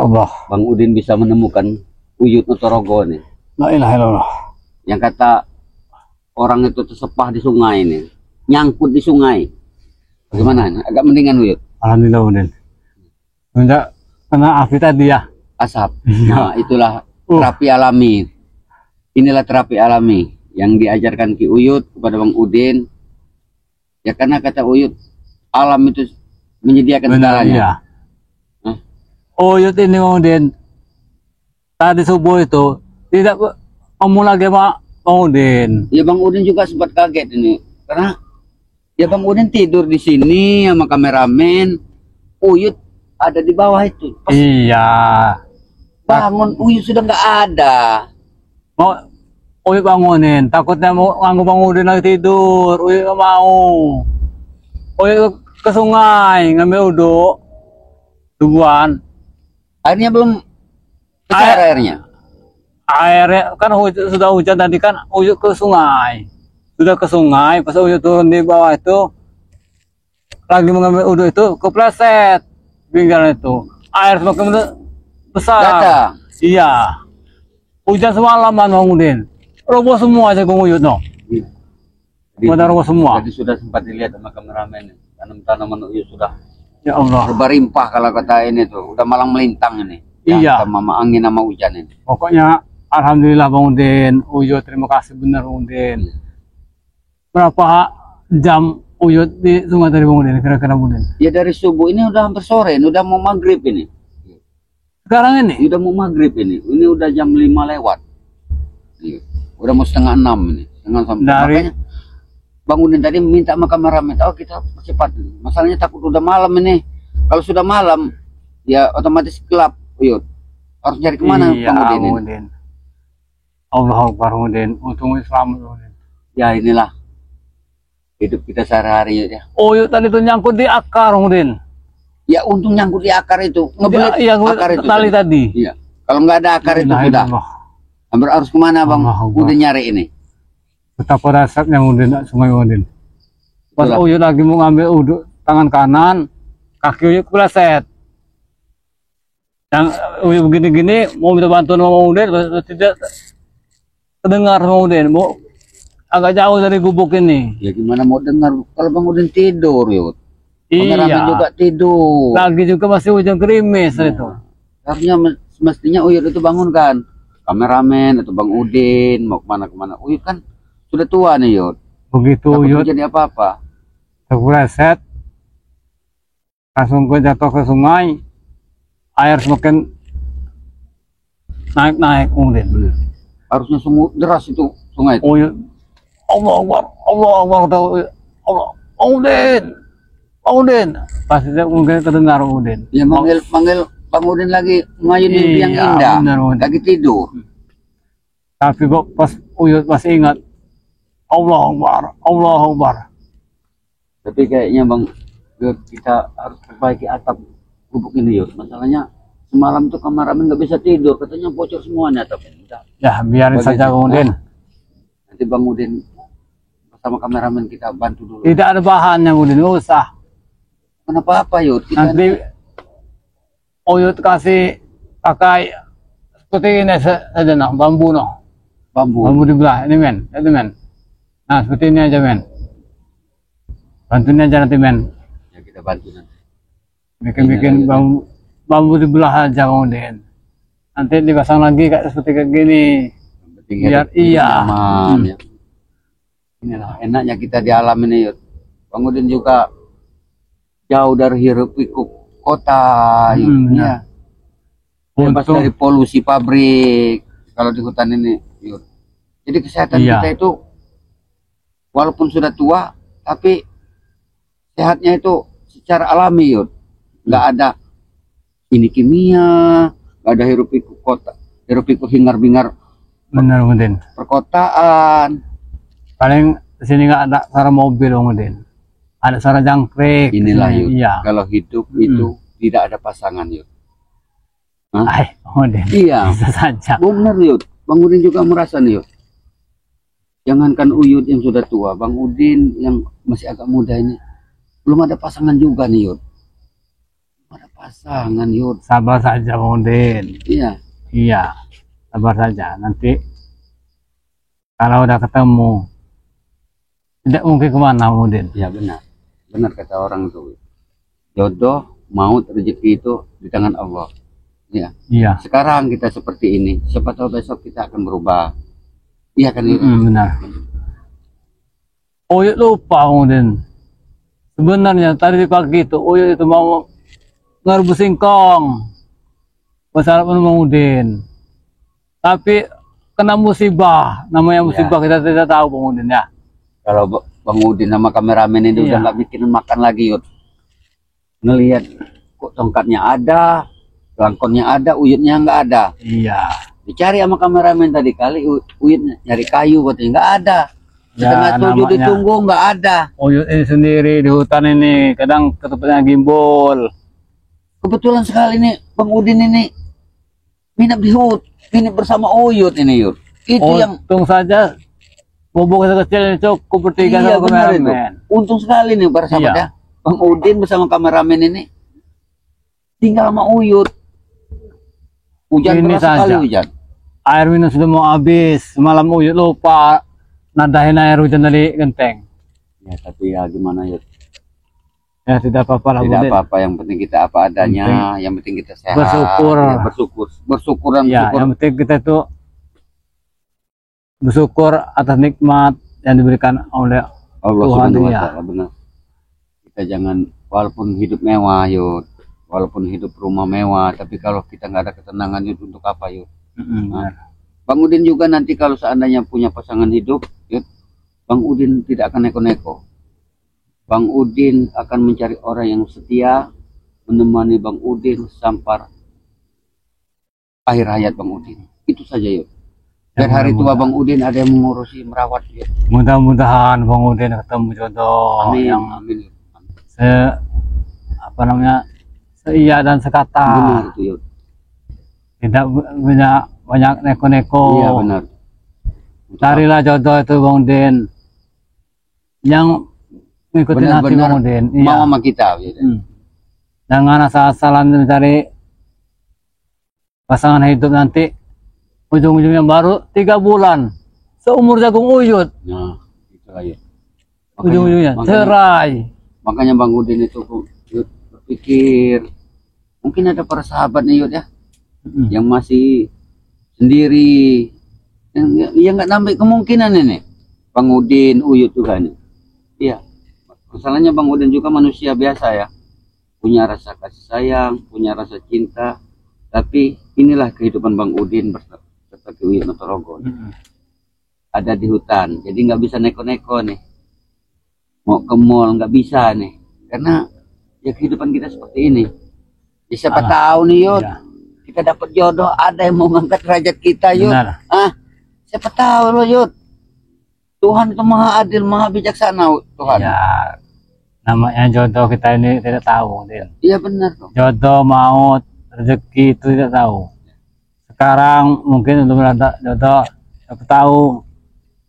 Allah. Bang Udin bisa menemukan Uyut Notorogo nih. La ilaha illallah. Yang kata orang itu tersepah di sungai nih, nyangkut di sungai. Bagaimana? Agak mendingan Uyut. Alhamdulillah Udin. Enggak kena api tadi ya. Asap. Nah, itulah terapi alami. Inilah terapi alami yang diajarkan Ki Uyut kepada Bang Udin. Ya karena kata Uyut, alam itu menyediakan segalanya. Iya. Uyut ini Bang Udin. Tadi subuh itu tidak ngomong lagi sama Bang Udin. Ya Bang Udin juga sempat kaget ini. Karena ya Bang Udin tidur di sini sama kameramen. Uyut ada di bawah itu. Pas Iya. bangun Uyut sudah nggak ada. Mau Uyut bangunin, takutnya mau nganggu Bang Udin lagi tidur. Uyut nggak mau. Uyut ke sungai ngambil uduk. Tubuhan. Airnya belum besar airnya. Airnya kan sudah hujan tadi kan Uyut ke sungai. Sudah ke sungai, pas Uyut turun di bawah itu lagi mengambil uduk itu kepleset pinggiran itu. Air semakin besar. Datang. Iya. Hujan semalaman Bang Udin. Roboh semua jagung Uyut no. Pada roboh semua. Tadi sudah sempat dilihat sama kameramen. Tanam-tanaman Uyut sudah Ya Allah. berbarimpah kalau kata ini tuh. Udah malang melintang ini. Iya. Sama angin sama hujan ini. Pokoknya alhamdulillah Bang Udin. Uyut terima kasih benar Bang Udin. Berapa jam Uyut di sungai tadi Bang Udin kira-kira Bang Udin? Ya dari subuh ini udah hampir sore, ini udah mau maghrib ini. Sekarang ini? Udah mau maghrib ini. Ini udah jam 5 lewat. Iya. Udah mau setengah 6 ini. Setengah sampai. Dari Makanya Bang Udin tadi minta sama kameramen, oh kita cepat. Masalahnya takut udah malam ini. Kalau sudah malam, ya otomatis gelap. Uyut. Harus cari kemana iya, Bang Udin ini? Udin. Allah Akbar Udin. Untung selamat Udin. Ya inilah hidup kita sehari-hari ya. Uyut tadi tuh nyangkut di akar Udin. Ya untung nyangkut di akar itu. Ngebelit Iya, akar itu. tali tadi. Iya. Kalau nggak ada akar itu udah. Hampir harus kemana Bang? Udah nyari ini. Betapa dasarnya Udin sungai Udin. Pas Itulah. Uyut lagi mau ngambil uduk tangan kanan, kaki Uyut kepleset. Yang Uyut begini-gini mau minta bantuan sama Udin, tidak terdengar sama Udin. Mau agak jauh dari gubuk ini. Ya gimana mau dengar kalau Bang Udin tidur Yud. Kameramen Iya. juga tidur. Lagi juga masih hujan gerimis itu. Harusnya mestinya Uyut itu bangunkan kameramen atau Bang Udin mau kemana-kemana. Uyut kan sudah tua nih Yud. Begitu Takut Uyut jadi apa-apa. terpleset, langsung jatuh ke sungai, air semakin naik-naik Udin. Bener. Harusnya sungguh deras itu sungai itu. Uyut, Allah Akbar, Allah Akbar, Allah, Udin, Udin. Pasti mungkin terdengar Udin. Ya manggil Bang Udin lagi ngayun mimpi yang Iya, indah. benar, Udin. Lagi tidur. Tapi kok pas Uyut masih ingat, Allah Akbar, Allah Akbar. Tapi kayaknya Bang Yud, kita harus perbaiki atap gubuk ini Yud. Masalahnya semalam tuh kameramen nggak bisa tidur, katanya bocor semuanya atapnya. Udah. Ya biarin saja Bang Udin. Nanti Bang Udin bersama kameramen kita bantu dulu. Tidak ada bahannya Udin, nggak usah. Kenapa apa Yud? Kita Nanti Uyut kasih pakai seperti ini saja noh, bambu noh. bambu. Bambu dibelah, ini men, itu men. Nah seperti ini aja men. Bantuin aja nanti men. Ya kita bantu nanti. Bikin-bikin bambu dibelah aja Bang Udin. Nanti dipasang lagi kayak seperti kayak gini. Yang penting Biar hidup iya. nyaman, ya. Inilah enaknya kita di alam ini Yud. Bang Udin juga jauh dari hiruk pikuk kota Yud. Ya. Bebas Untung dari polusi pabrik kalau di hutan ini Yud. Jadi kesehatan Iya. kita itu walaupun sudah tua tapi sehatnya itu secara alami Yud. Nggak ada ini kimia, nggak ada hiruk pikuk kota, hiruk pikuk hingar-bingar bener Bang Udin. perkotaan. Paling di sini nggak ada suara mobil Bang Udin. Ada suara jangkrik. Inilah Yud. Iya. Kalau hidup itu tidak ada pasangan Yud. Ay, Bang Udin. Iya. Bisa saja. Benar Yud. Bang Udin juga merasa nih Yud. Jangankan Uyut yang sudah tua, Bang Udin yang masih agak muda ini belum ada pasangan juga nih Yud. Belum ada pasangan Yud. Sabar saja Bang Udin. Iya. Iya, sabar saja. Nanti kalau udah ketemu, tidak mungkin kemana Bang Udin. Iya benar. Benar kata orang itu. Jodoh, maut, rezeki itu di tangan Allah. Iya. Iya. Sekarang kita seperti ini. Siapa tahu besok kita akan berubah. Iya kan Yud? Benar. Uyut lupa Bang Udin. Sebenarnya tadi pagi itu Uyut itu mau ngerebus singkong. Bersarap dengan Bang Udin. Tapi kena musibah. Namanya musibah kita tidak tahu Bang Udin ya. Kalau Bang Udin sama kameramen ini udah nggak bikin makan lagi Yud. Ngelihat kok tongkatnya ada, langkonnya ada, Uyutnya nggak ada. Iya. Dicari sama kameramen tadi kali, Uyut nyari kayu katanya nggak ada. Setengah tujuh ditunggu nggak ada. Uyut ini sendiri di hutan ini kadang ketepatnya gimbal. Kebetulan sekali nih Bang Udin ini minap di ini bersama Uyut ini Yud. Itu yang untung saja bobok kecil ini cukup bertiga iya, sama benar itu. kameramen. Untung sekali nih para sahabat ya. Bang Udin bersama kameramen ini tinggal sama Uyut. Hujan Ini keras sekali saja. hujan. Air minum sudah mau habis. Semalam Uyut lupa nadahin air hujan dari genteng. Ya tapi ya gimana Yud. Ya tidak apa-apa lah. Tidak apa-apa, yang penting kita apa adanya, yang penting kita sehat. Bersyukur. Ya, bersyukur dan Ya, bersyukur. yang penting kita itu bersyukur atas nikmat yang diberikan oleh Allah Tuhan. Subhanahu wa Ya. Ta'ala, benar. Kita jangan walaupun hidup mewah Yud, walaupun hidup rumah mewah, tapi kalau kita nggak ada ketenangan Yud, untuk apa Yud? Benar. Bang Udin juga nanti kalau seandainya punya pasangan hidup, Yud, Bang Udin tidak akan neko-neko. Bang Udin akan mencari orang yang setia, menemani Bang Udin sampai akhir hayat Bang Udin. Itu saja Yud. Biar hari tua Bang Udin ada yang mengurusi, merawat Yud. Mudah-mudahan Bang Udin ketemu jodoh Amin. yang Amin. seia dan sekata. Benar itu Yud. Tidak banyak neko-neko. Iya benar. Carilah jodoh itu Bang Udin yang ngikutin hati Bang Udin. Mau sama kita Yud. Jangan asal-asalan mencari pasangan hidup, nanti ujung-ujungnya baru 3 bulan seumur jagung Uyut. Nah, itulah Yud. Ujung-ujungnya cerai. Makanya Bang Udin itu Yud, berpikir mungkin ada para sahabat nih Yud ya, yang masih sendiri, yang nggak nambah kemungkinan ini. Bang Udin, Uyut juga nih. Iya, masalahnya Bang Udin juga manusia biasa ya, punya rasa kasih sayang, punya rasa cinta. Tapi inilah kehidupan Bang Udin seperti Uyut Notorogo. Ada di hutan, jadi nggak bisa neko-neko nih. Mau ke mall nggak bisa nih, karena ya kehidupan kita seperti ini. Ya, siapa tahu nih Yud, kita dapat jodoh, ada yang mau ngangkat derajat kita Yud. Siapa tahu lo Yud. Tuhan itu maha adil, maha bijaksana Tuhan. Ya, namanya jodoh kita ini tidak tahu, Din. Iya benar tuh. Jodoh, maut, rezeki itu tidak tahu. Sekarang mungkin belum ada jodoh, siapa tahu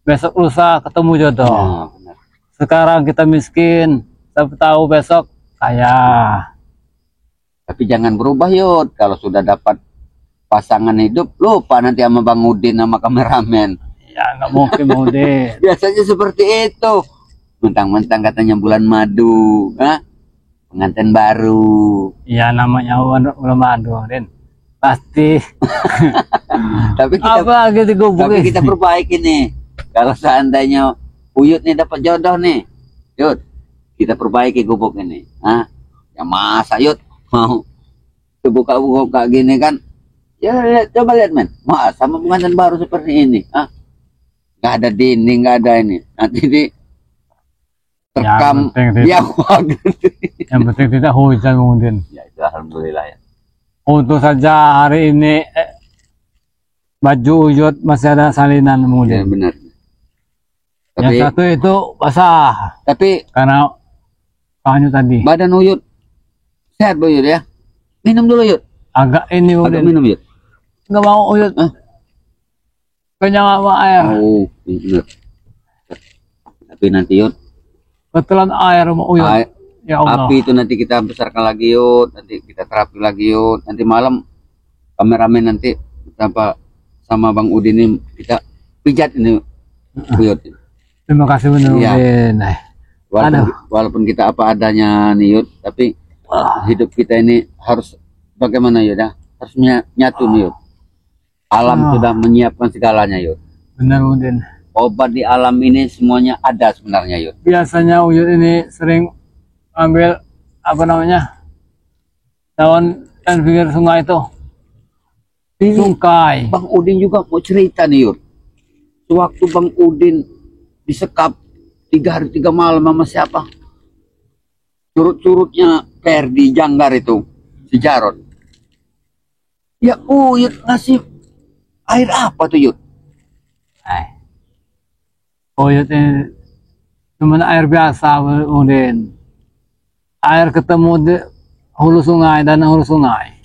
besok lusa ketemu jodoh. Nah, benar. Sekarang kita miskin, siapa tahu besok kaya. Tapi jangan berubah Yud. Kalau sudah dapat pasangan hidup, lupa nanti sama Bang Udin sama kameramen. Ya nggak mungkin Bang Udin. Biasanya seperti itu. Mentang-mentang katanya bulan madu, pengantin baru. Iya namanya belum madu, Din. Pasti. Tapi kita perbaiki nih. Kalau seandainya Uyut nih dapat jodoh nih, Yud, kita perbaiki gubuk ini. Ya masa Yud mau buka-buka gini kan? Ya coba lihat men, sama pengantin baru seperti ini. Nggak ada dinding, nggak ada ini. Nanti di terekam yang penting tidak hujan kemudian. Ya itu alhamdulillah ya. Untuk saja hari ini baju Uyut masih ada salinan kemudian. Ya, benar. Yang satu itu basah. Tapi karena pahannya tadi. Badan Uyut sehat Bu Yud ya. Minum dulu Yud. Agak ini Agak minum Yud. Nggak mau Uyut. Kenyang sama air. Oh benar. Tapi nanti Yud ketelan air sama Uyut. Ya Allah. Api itu nanti kita besarkan lagi yuk, nanti kita terapi lagi yuk. Nanti malam kameramen nanti tanpa sama Bang Udin ini kita pijat ini Yud. Terima kasih benar Iya. Udin. Walaupun kita apa adanya nih Yud, tapi hidup kita ini harus bagaimana Yud ya? Harus nyatu nih Yud. Alam sudah menyiapkan segalanya Yud. Benar Udin. Obat di alam ini semuanya ada sebenarnya Yud. Biasanya Uyut ini sering ambil apa namanya daun dan pinggir sungai itu. Sungkai. Bang Udin juga mau cerita nih Yud. Sewaktu Bang Udin disekap 3 hari 3 malam sama siapa? Curut-curutnya Perdi Janggar itu, si Jarod. Ya Yud ngasih air apa tuh Yud? Uyut ini cuma air biasa Udin. Air ketemu di hulu sungai dan hulu sungai.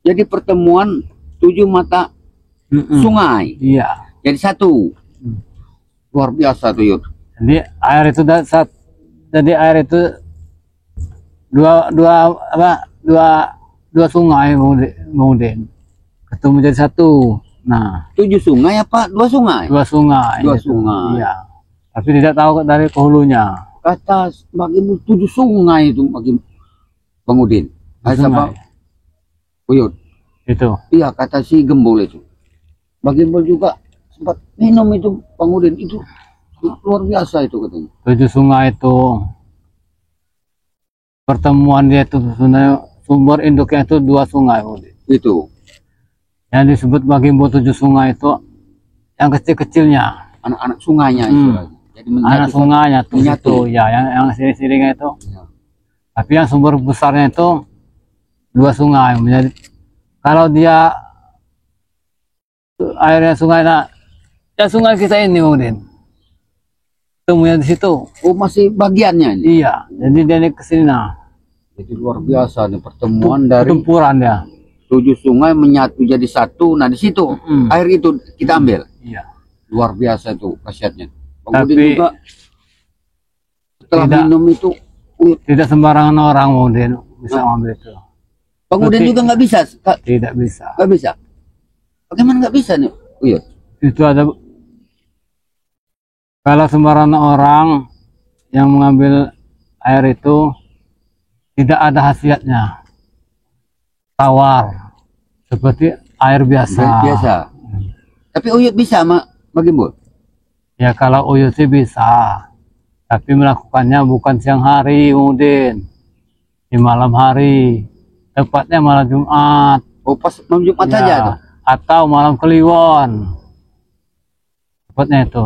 Jadi pertemuan 7 mata sungai. Iya. Jadi satu. Luar biasa tuh Yud. Jadi air itu jadi air itu dua sungai Udin. Ketemu jadi satu. Nah, 7 sungai apa 2 sungai? 2 sungai. 2 sungai. Iya. Tapi tidak tahu dari ke hulunya. Kata bagimu 7 sungai itu bagi Bang Udin. Siapa? Uyut. Itu. Iya kata si Gembul itu. Bang Gembul juga sempat minum itu Bang Udin itu luar biasa itu katanya. 7 sungai itu pertemuan dia itu sebenarnya sumber induknya itu 2 sungai Udin. Itu Yang disebut bagi 7 sungai itu yang kecil-kecilnya. anak-anak sungainya istilahnya. Jadi Anak sungainya tuh menyatu. itu ya yang siri-sirinya itu. Ya. Tapi yang sumber besarnya itu 2 sungai. Menjadi kalau dia airnya sungai ya sungai kita ini Udin. Temunya di situ. Oh masih bagiannya ini. Iya, jadi dia ini kesini Jadi luar biasa nih pertemuan dari pertempuran dia. 7 sungai menyatu jadi satu. Nah di situ air itu kita ambil. Iya. Luar biasa itu khasiatnya. Bang Tapi Udin juga setelah minum itu tidak sembarangan orang Udin bisa ngambil itu. Bang Udin juga nggak bisa. Tidak bisa. Nggak bisa. Bagaimana nggak bisa nih Uyut? Itu ada kalau sembarangan orang yang mengambil air itu tidak ada khasiatnya. Tawar seperti air biasa. Biasa. Tapi Uyut bisa sama Bang Gembul? Ya kalau Uyut sih bisa. Tapi melakukannya bukan siang hari Udin. Di malam hari. Tepatnya malam Jumat. Oh pas malam Jumat Ya, saja tuh. atau malam Kliwon. Tepatnya itu.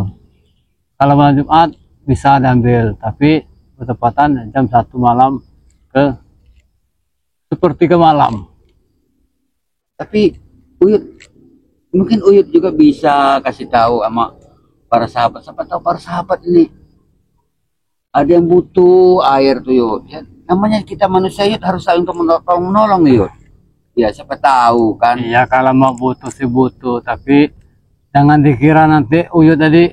Kalau malam Jumat bisa diambil, tapi bertepatan jam 1 malam ke sepertiga malam. Tapi Uyut mungkin Uyut juga bisa kasih tahu sama para sahabat. Siapa tahu para sahabat ini ada yang butuh air tuh Yud. Ya, namanya kita manusia Yud harus saling menolong Yud. Ya siapa tahu kan. Iya kalau mau butuh sih butuh, tapi jangan dikira nanti Uyut tadi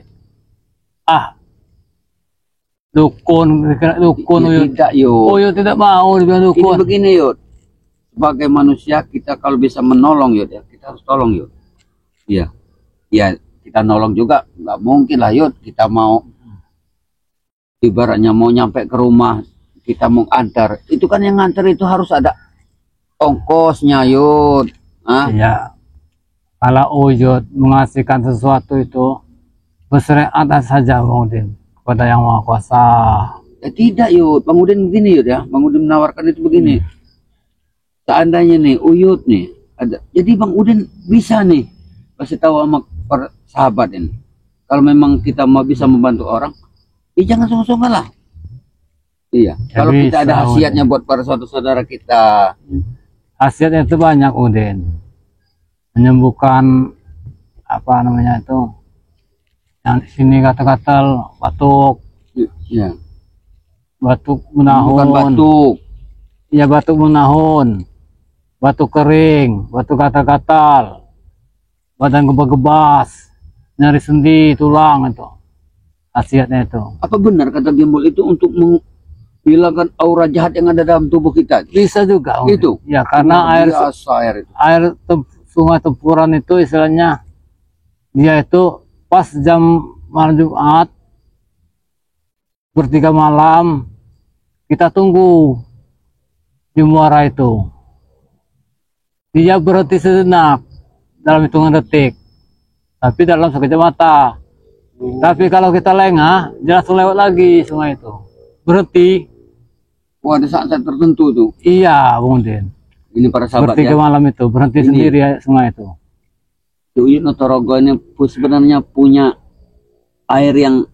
dukun, dikira dukun Ya, Uyut. tidak Yud. Uyut tidak mau dibilang Ini dukun. begini Yud. Sebagai manusia kita kalau bisa menolong Yud ya kita harus tolong Yud. Iya. Ya kita nolong juga nggak mungkin lah Yud. Kita mau ibaratnya mau nyampe ke rumah kita mau antar. Itu kan yang nganter itu harus ada ongkosnya Yud. Iya. Kalau Uyut mengasihkan sesuatu itu bersyariat saja Bang Udin kepada Yang Maha Kuasa. Ya tidak Yud. Bang Udin begini Yud ya. Bang Udin menawarkan itu begini. Seandainya nih Uyut nih ada. Jadi Bang Udin bisa nih kasih tahu sama para sahabat ini. Kalau memang kita mau bisa membantu orang, jangan sungguh-sungguh lah. Iya. Ya, Kalau kita bisa, ada khasiatnya buat para saudara kita. Khasiatnya itu banyak Udin. Menyembuhkan apa namanya itu? Yang di sini kata-kata batuk, Ya. batuk Bukan menahun. batuk. Iya batuk menahun, batuk kering, batuk gatal-gatal, badan gebas-gebas, nyari sendi tulang itu. Khasiatnya itu. Apa benar kata Gembul itu untuk hilangkan aura jahat yang ada dalam tubuh kita. Bisa juga. Om. Itu. Ya, karena Luar biasa air itu. sungai Tempuran itu istilahnya dia itu pas jam malam Jumat bertiga malam kita tunggu di muara itu. Dia berhenti sejenak dalam hitungan detik, tapi dalam sekejap mata. Tapi kalau kita lengah, dia langsung lewat lagi sungai itu. Berhenti. Oh, ada saat-saat tertentu tuh. Iya, Bung Udin. Ini para sahabat Bertiga ya. malam itu berhenti Ini. sendiri ya, sungai itu. Uyut Notorogo ini sebenarnya punya air yang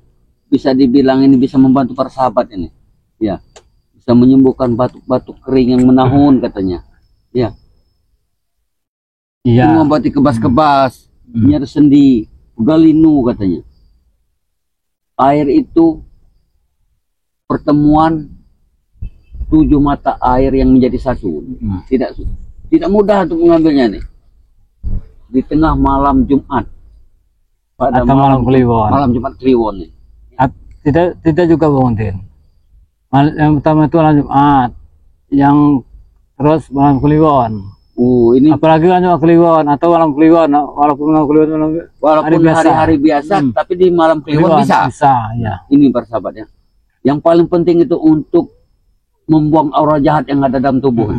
bisa dibilang ini bisa membantu para sahabat ini. Ya. Bisa menyembuhkan batuk-batuk kering yang menahun katanya. Ya. Iya. Mengobati kebas-kebas, nyeri sendi, galinu katanya. Air itu pertemuan 7 mata air yang menjadi satu. Tidak mudah untuk mengambilnya nih. Di tengah malam Jumat. Pada Atau malam Kliwon. Malam Jumat Kliwon nih. Tidak juga Bung Udin. Yang pertama itu malam Jumat, yang terus malam Kliwon. Ini Apalagi malam Kliwon atau malam Kliwon, walaupun malam Kliwon walaupun hari-hari biasa, tapi di malam Kliwon bisa. Bisa, ya. Ini para sahabat ya. Yang paling penting itu untuk membuang aura jahat yang ada dalam tubuh.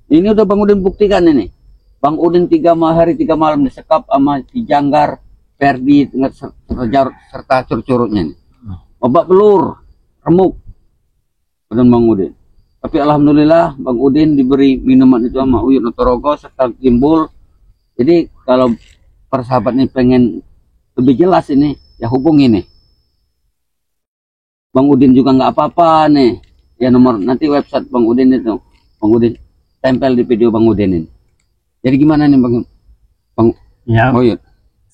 Ini udah Bang Udin buktikan ini. Bang Udin 3 hari 3 malam disekap sama si Janggar, Ferdi, serta curut-curutnya nih. Obat pelur, remuk. Dan Bang Udin. Tapi alhamdulillah Bang Udin diberi minuman itu sama Uyut Notorogo serta timbul. Jadi kalau para sahabat ini pengen lebih jelas ini, ya hubungi nih. Bang Udin juga nggak apa-apa nih. Ya nomor nanti website Bang Udin itu. Bang Udin tempel di video Bang Udin ini. Jadi gimana nih Bang Ya. Uyut?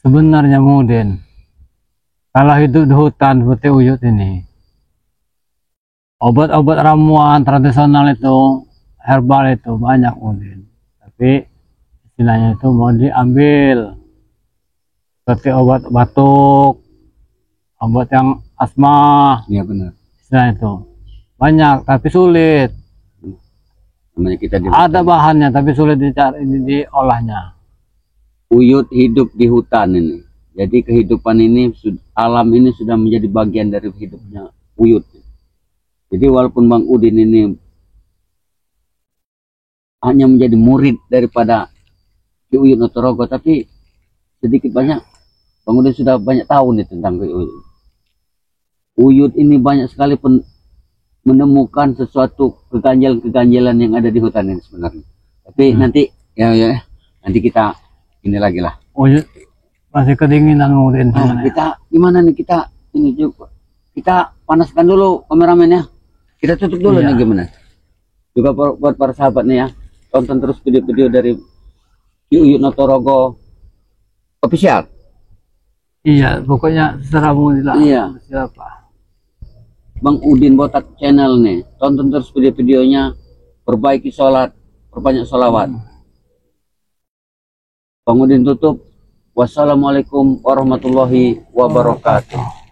Sebenarnya Bung Udin, kalau hidup di hutan seperti Uyut ini, obat-obat ramuan tradisional itu, herbal itu banyak Udin. Tapi istilahnya itu mau diambil. Seperti obat batuk, obat yang asma, Iya benar. istilah itu. Banyak, tapi sulit. Namanya kita di Ada bahannya, tapi sulit dicari, diolahnya. Uyut hidup di hutan ini. Jadi kehidupan ini, alam ini sudah menjadi bagian dari hidupnya Uyut. Jadi walaupun Bang Udin ini hanya menjadi murid daripada Ki Uyut Notorogo, tapi sedikit banyak Bang Udin sudah banyak tahu nih tentang Ki Uyut. Uyut ini banyak sekali menemukan sesuatu keganjilan yang ada di hutan ini sebenarnya. Tapi nanti nanti kita ini lagi lah. Uyut masih kedinginan Bung Udin. Kita gimana nih kita ini juga kita panaskan dulu kameramen ya. Kita tutup dulu nih gimana. Juga buat para sahabat nih ya, tonton terus video-video dari Ki Uyut Notorogo official. Iya, pokoknya secara Bung Udin lah. Iya. Siapa? Bang Udin Botak channel nih, tonton terus video-videonya, perbaiki sholat, perbanyak sholawat. Bang Udin tutup. Wassalamualaikum warahmatullahi wabarakatuh.